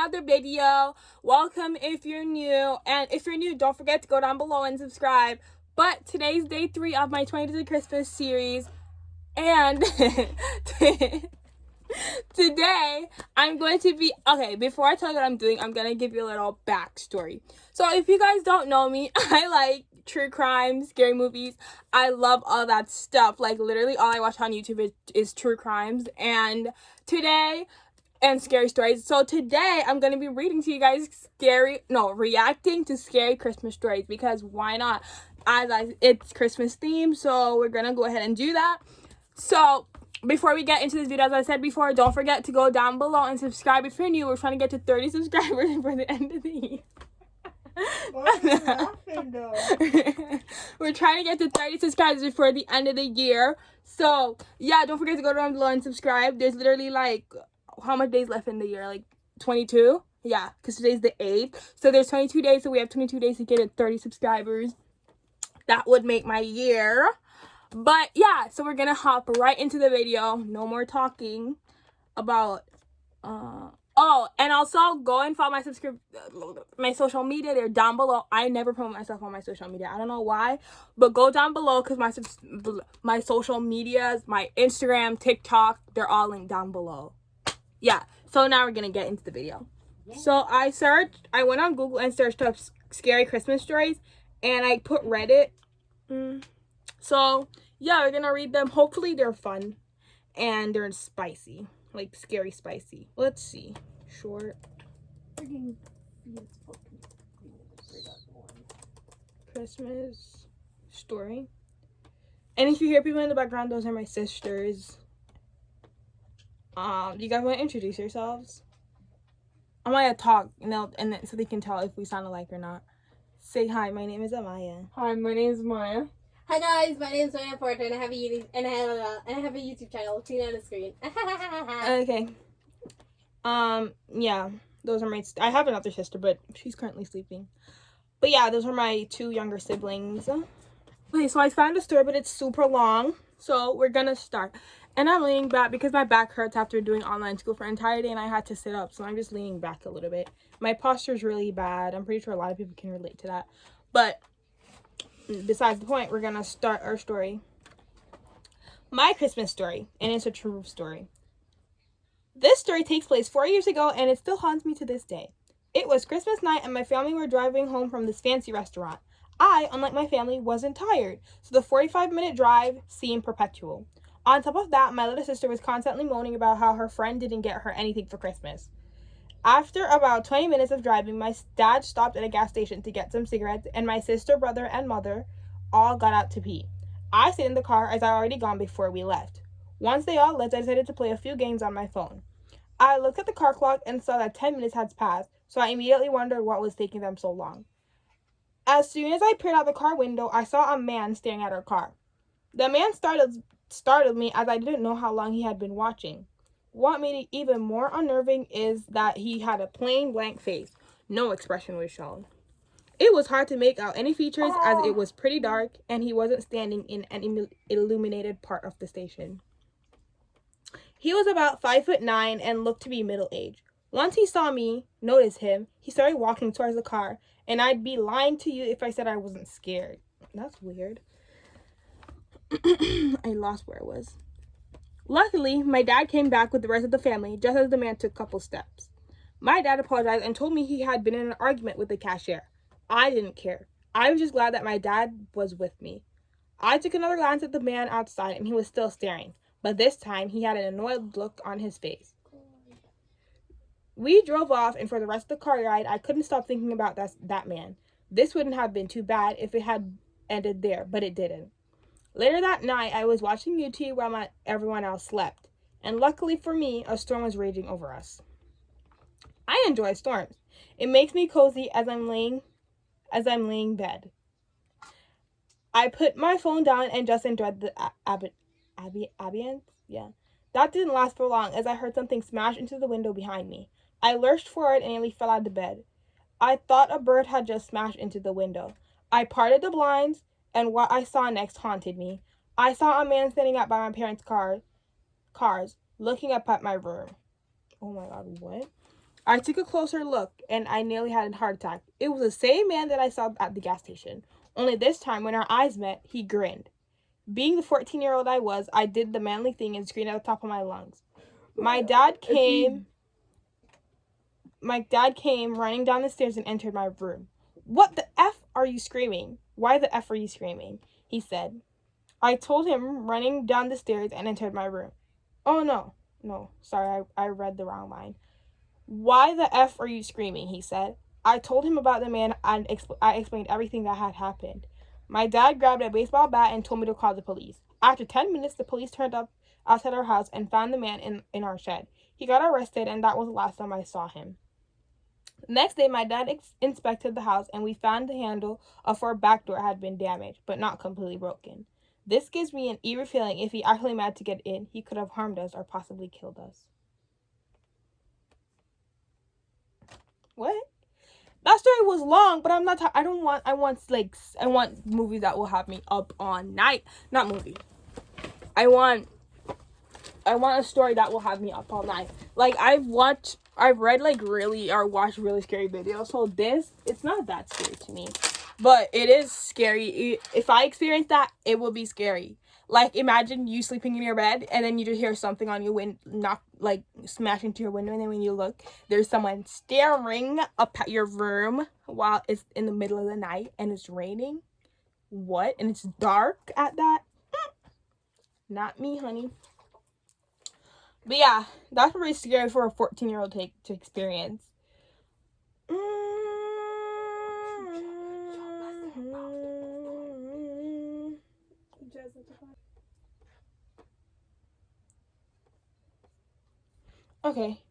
another video. Welcome if you're new, and if you're new, don't forget to go down below and subscribe. But today's day 3 of my 22 Christmas series, and today I'm going to be before I tell you what I'm doing, I'm gonna give you a little backstory. So if you guys don't know me, I like true crime, scary movies. I love all that stuff. Like literally all I watch on YouTube is true crimes and scary stories. So today I'm gonna be reading to you guys reacting to scary Christmas stories, because why not? It's Christmas themed, so we're gonna go ahead and do that. So before we get into this video, as I said before, don't forget to go down below and subscribe if you're new. We're trying to get to 30 subscribers for the end of the year. Why are you laughing though? We're trying to get to 30 subscribers before the end of the year. So yeah, don't forget to go down below and subscribe. There's literally like, how much days left in the year? Like 22? Yeah, because today's the 8th. So there's 22 days, so we have 22 days to get at 30 subscribers. That would make my year. But yeah, so we're gonna hop right into the video. No more talking about and also go and follow my social media. They're down below. I never promote myself on my social media. I don't know why, but go down below, because my social medias, my Instagram, TikTok, they're all linked down below. Yeah, so now we're gonna get into the video. So I went on Google and searched up scary Christmas stories, and I put Reddit. So yeah, we're gonna read them. Hopefully they're fun and they're spicy, like scary spicy. Let's see. Short Christmas story. And if you hear people in the background, those are my sisters. Do you guys want to introduce yourselves? I'm gonna talk, and then so they can tell if we sound alike or not. Say hi. My name is Amaya. Hi, my name is Maya. Hi guys, my name is Maya Porter, and I have a YouTube channel. Seen on the screen. Okay. Yeah, those are I have another sister, but she's currently sleeping. But yeah, those are my 2 younger siblings. Okay, so I found a story, but it's super long, so we're gonna start. And I'm leaning back because my back hurts after doing online school for an entire day, and I had to sit up, so I'm just leaning back a little bit. My posture is really bad. I'm pretty sure a lot of people can relate to that. But besides the point, we're gonna start our story. My Christmas story, and it's a true story. This story takes place 4 years ago, and it still haunts me to this day. It was Christmas night, and my family were driving home from this fancy restaurant. I, unlike my family, wasn't tired, so the 45-minute drive seemed perpetual. On top of that, my little sister was constantly moaning about how her friend didn't get her anything for Christmas. After about 20 minutes of driving, my dad stopped at a gas station to get some cigarettes, and my sister, brother, and mother all got out to pee. I stayed in the car as I'd already gone before we left. Once they all left, I decided to play a few games on my phone. I looked at the car clock and saw that 10 minutes had passed, so I immediately wondered what was taking them so long. As soon as I peered out the car window, I saw a man staring at our car. The man startled me, as I didn't know how long he had been watching. What made it even more unnerving is that he had a plain blank face. No expression was shown. It was hard to make out any features, as it was pretty dark and he wasn't standing in an illuminated part of the station. He was about 5'9" and looked to be middle-aged. Once he saw me notice him, he started walking towards the car, and I'd be lying to you if I said I wasn't scared. That's weird. I lost where I was. Luckily, my dad came back with the rest of the family just as the man took a couple steps. My dad apologized and told me he had been in an argument with the cashier. I didn't care. I was just glad that my dad was with me. I took another glance at the man outside, and he was still staring, but this time he had an annoyed look on his face. We drove off, and for the rest of the car ride, I couldn't stop thinking about that man. This wouldn't have been too bad if it had ended there, but it didn't. Later that night, I was watching YouTube while everyone else slept, and luckily for me, a storm was raging over us. I enjoy storms. It makes me cozy as I'm laying bed. I put my phone down and just enjoyed the ambience. Yeah, that didn't last for long, as I heard something smash into the window behind me. I lurched forward and nearly fell out of bed. I thought a bird had just smashed into the window. I parted the blinds, and what I saw next haunted me. I saw a man standing up by my parents' cars, looking up at my room. Oh my god, what? I took a closer look, and I nearly had a heart attack. It was the same man that I saw at the gas station. Only this time, when our eyes met, he grinned. Being the 14-year-old I was, I did the manly thing and screamed at the top of my lungs. My dad came running down the stairs and entered my room. "What the F are you screaming? Why the F are you screaming?" he said. I told him, running down the stairs and entered my room. "Oh, no, sorry, I read the wrong line. Why the F are you screaming?" he said. I told him about the man and I explained everything that had happened. My dad grabbed a baseball bat and told me to call the police. After 10 minutes, the police turned up outside our house and found the man in our shed. He got arrested, and that was the last time I saw him. The next day, my dad inspected the house, and we found the handle of our back door had been damaged, but not completely broken. This gives me an eerie feeling if he actually managed to get in, he could have harmed us or possibly killed us. What? That story was long, but I'm not. I don't want. I want movies that will have me up all night. Not movie. I want a story that will have me up all night. Like I've read like really or watched really scary videos. So it's not that scary to me, but it is scary. If I experience that, it will be scary. Like, imagine you sleeping in your bed and then you just hear something on your smash into your window, and then when you look, there's someone staring up at your room while it's in the middle of the night and it's raining. What? And it's dark at that? Not me, honey. But yeah, that's pretty scary for a 14-year-old to experience. Okay.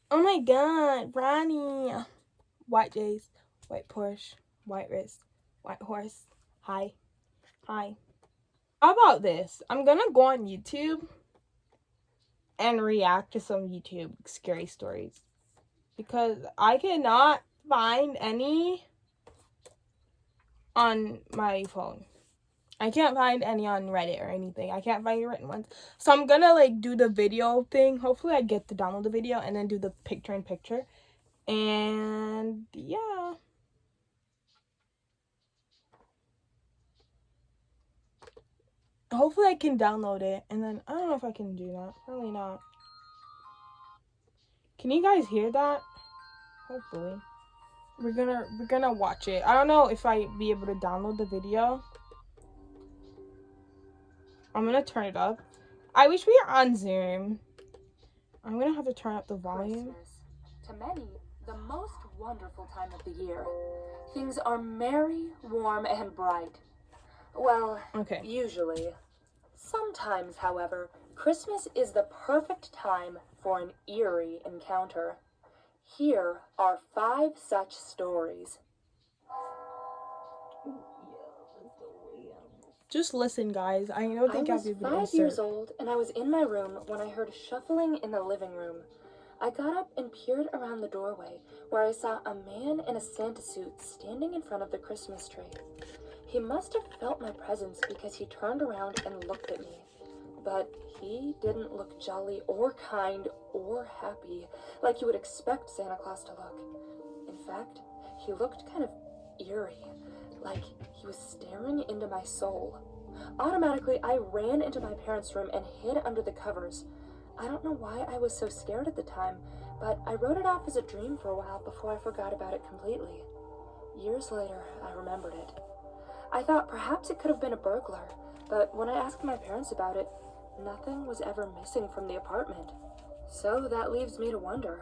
Oh my god, Ronnie. White J's, white Porsche, white wrist, white horse. Hi. How about this? I'm gonna go on YouTube and react to some YouTube scary stories, because I cannot find any on my phone. I can't find any on Reddit or anything. I can't find any written ones. So I'm gonna do the video thing. Hopefully I get to download the video and then do the picture in picture. And yeah. Hopefully I can download it, and then I don't know if I can do that. Probably not. Can you guys hear that? Hopefully. We're gonna watch it. I don't know if I be able to download the video. I'm gonna turn it up. I wish we were on Zoom. I'm gonna have to turn up the volume. Christmas, to many, the most wonderful time of the year. Things are merry, warm, and bright. Well, Okay. usually. Sometimes, however, Christmas is the perfect time for an eerie encounter. Here are 5 such stories. Just listen, guys. I don't think I I'll was be able to 5 insert. years old, and I was in my room when I heard shuffling in the living room. I got up and peered around the doorway, where I saw a man in a Santa suit standing in front of the Christmas tree. He must have felt my presence because he turned around and looked at me. But he didn't look jolly or kind or happy like you would expect Santa Claus to look. In fact, he looked kind of eerie, like he was staring into my soul. Automatically, I ran into my parents' room and hid under the covers. I don't know why I was so scared at the time, but I wrote it off as a dream for a while before I forgot about it completely. Years later, I remembered it. I thought perhaps it could have been a burglar, but when I asked my parents about it, nothing was ever missing from the apartment. So that leaves me to wonder,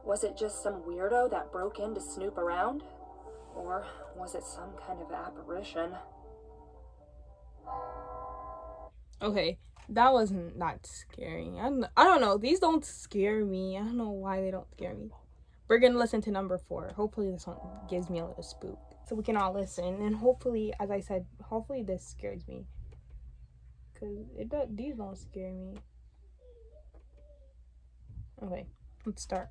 was it just some weirdo that broke in to snoop around? Or was it some kind of apparition? Okay, that wasn't that scary. I don't know. These don't scare me. I don't know why they don't scare me. We're gonna listen to number 4. Hopefully this one gives me a little spook, so we can all listen. And hopefully, as I said, hopefully this scares me, cause these don't scare me. Okay, let's start.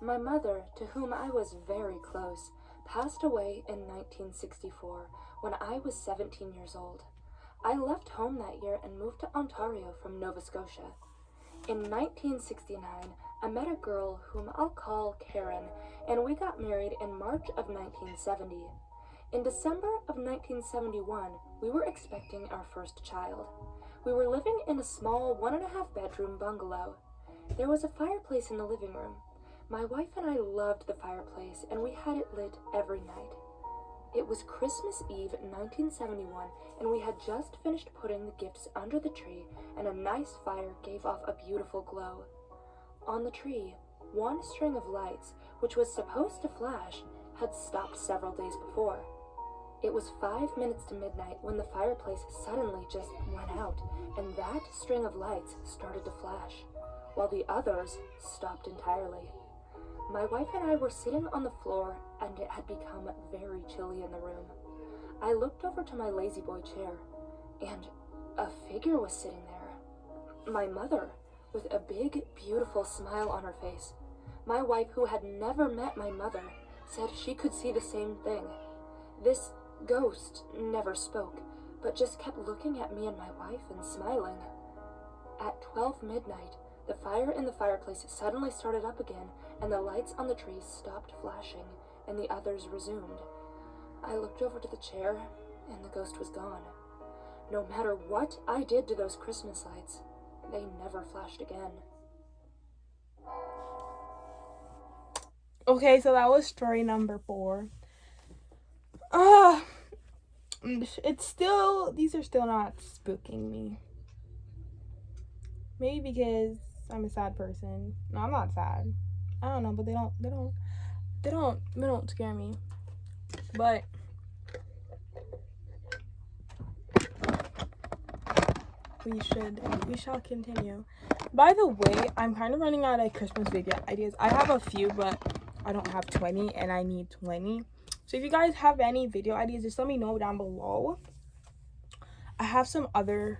My mother, to whom I was very close, passed away in 1964 when I was 17 years old. I left home that year and moved to Ontario from Nova Scotia. In 1969, I met a girl whom I'll call Karen, and we got married in March of 1970. In December of 1971, we were expecting our first child. We were living in a small 1.5-bedroom bungalow. There was a fireplace in the living room. My wife and I loved the fireplace, and we had it lit every night. It was Christmas Eve 1971, and we had just finished putting the gifts under the tree, and a nice fire gave off a beautiful glow. On the tree, one string of lights, which was supposed to flash, had stopped several days before. It was 5 minutes to midnight when the fireplace suddenly just went out, and that string of lights started to flash, while the others stopped entirely. My wife and I were sitting on the floor, and it had become very chilly in the room. I looked over to my lazy boy chair, and a figure was sitting there. My mother, with a big, beautiful smile on her face. My wife, who had never met my mother, said she could see the same thing. This ghost never spoke, but just kept looking at me and my wife and smiling. At 12 midnight, the fire in the fireplace suddenly started up again, and the lights on the tree stopped flashing, and the others resumed. I looked over to the chair, and the ghost was gone. No matter what I did to those Christmas lights, they never flashed again. Okay, so that was story number 4. It's still, these are still not spooking me. Maybe because I'm a sad person. No, I'm not sad. I don't know, but they don't scare me. But we shall continue. By the way, I'm kind of running out of Christmas video ideas. I have a few, but I don't have 20, and I need 20. So if you guys have any video ideas, just let me know down below. I have some other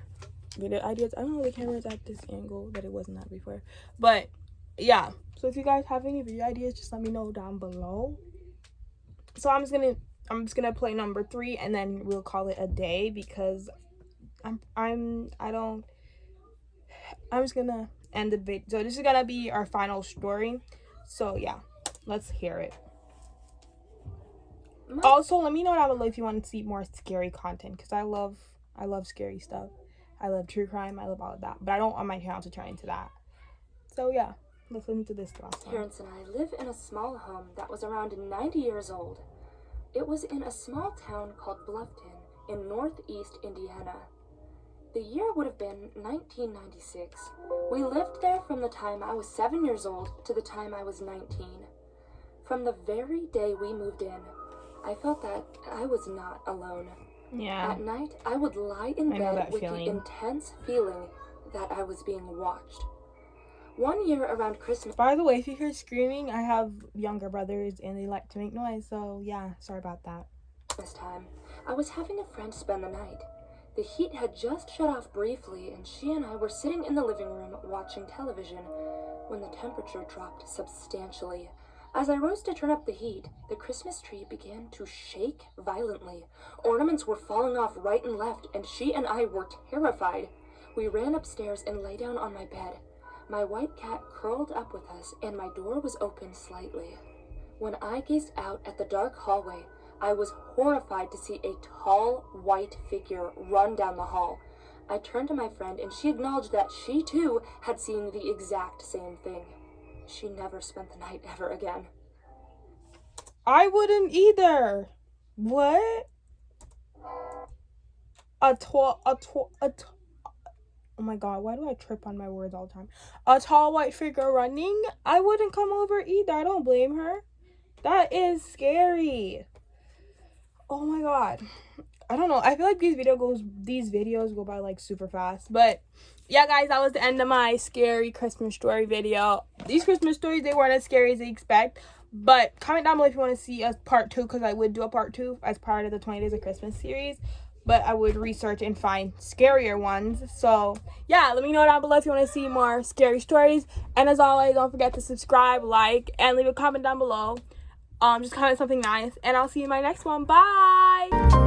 video ideas. I don't know the camera's at this angle, but it wasn't that before. But yeah, so if you guys have any video ideas, just let me know down below. So I'm just gonna play number 3, and then we'll call it a day, because I'm just gonna end the video. So this is gonna be our final story. So yeah, let's hear it. Also, let me know down below if you want to see more scary content, because I love scary stuff. I love true crime. I love all of that. But I don't want my channel to turn into that. So yeah, let's listen to this last one. Parents and I live in a small home that was around 90 years old. It was in a small town called Bluffton in northeast Indiana. The year would have been 1996. We lived there from the time I was 7 years old to the time I was 19. From the very day we moved in, I felt that I was not alone. Yeah. At night, I would lie in bed with the intense feeling that I was being watched. One year around Christmas... By the way, if you hear screaming, I have younger brothers and they like to make noise, so yeah, sorry about that. This time, I was having a friend spend the night. The heat had just shut off briefly, and she and I were sitting in the living room watching television when the temperature dropped substantially. As I rose to turn up the heat, the Christmas tree began to shake violently. Ornaments were falling off right and left, and she and I were terrified. We ran upstairs and lay down on my bed. My white cat curled up with us, and my door was open slightly. When I gazed out at the dark hallway, I was horrified to see a tall, white figure run down the hall. I turned to my friend, and she acknowledged that she, too, had seen the exact same thing. She never spent the night ever again. I wouldn't either. What? Oh my god, why do I trip on my words all the time? A tall white figure running? I wouldn't come over either. I don't blame her. That is scary. Oh my god. I don't know. I feel like these videos go by like super fast. But yeah, guys, that was the end of my scary Christmas story video. These Christmas stories, they weren't as scary as you expect. But comment down below if you want to see a part 2, because I would do a part 2 as part of the 20 Days of Christmas series. but I would research and find scarier ones. So yeah, let me know down below if you want to see more scary stories. And as always, don't forget to subscribe, like, and leave a comment down below. Just comment something nice, and I'll see you in my next one. Bye.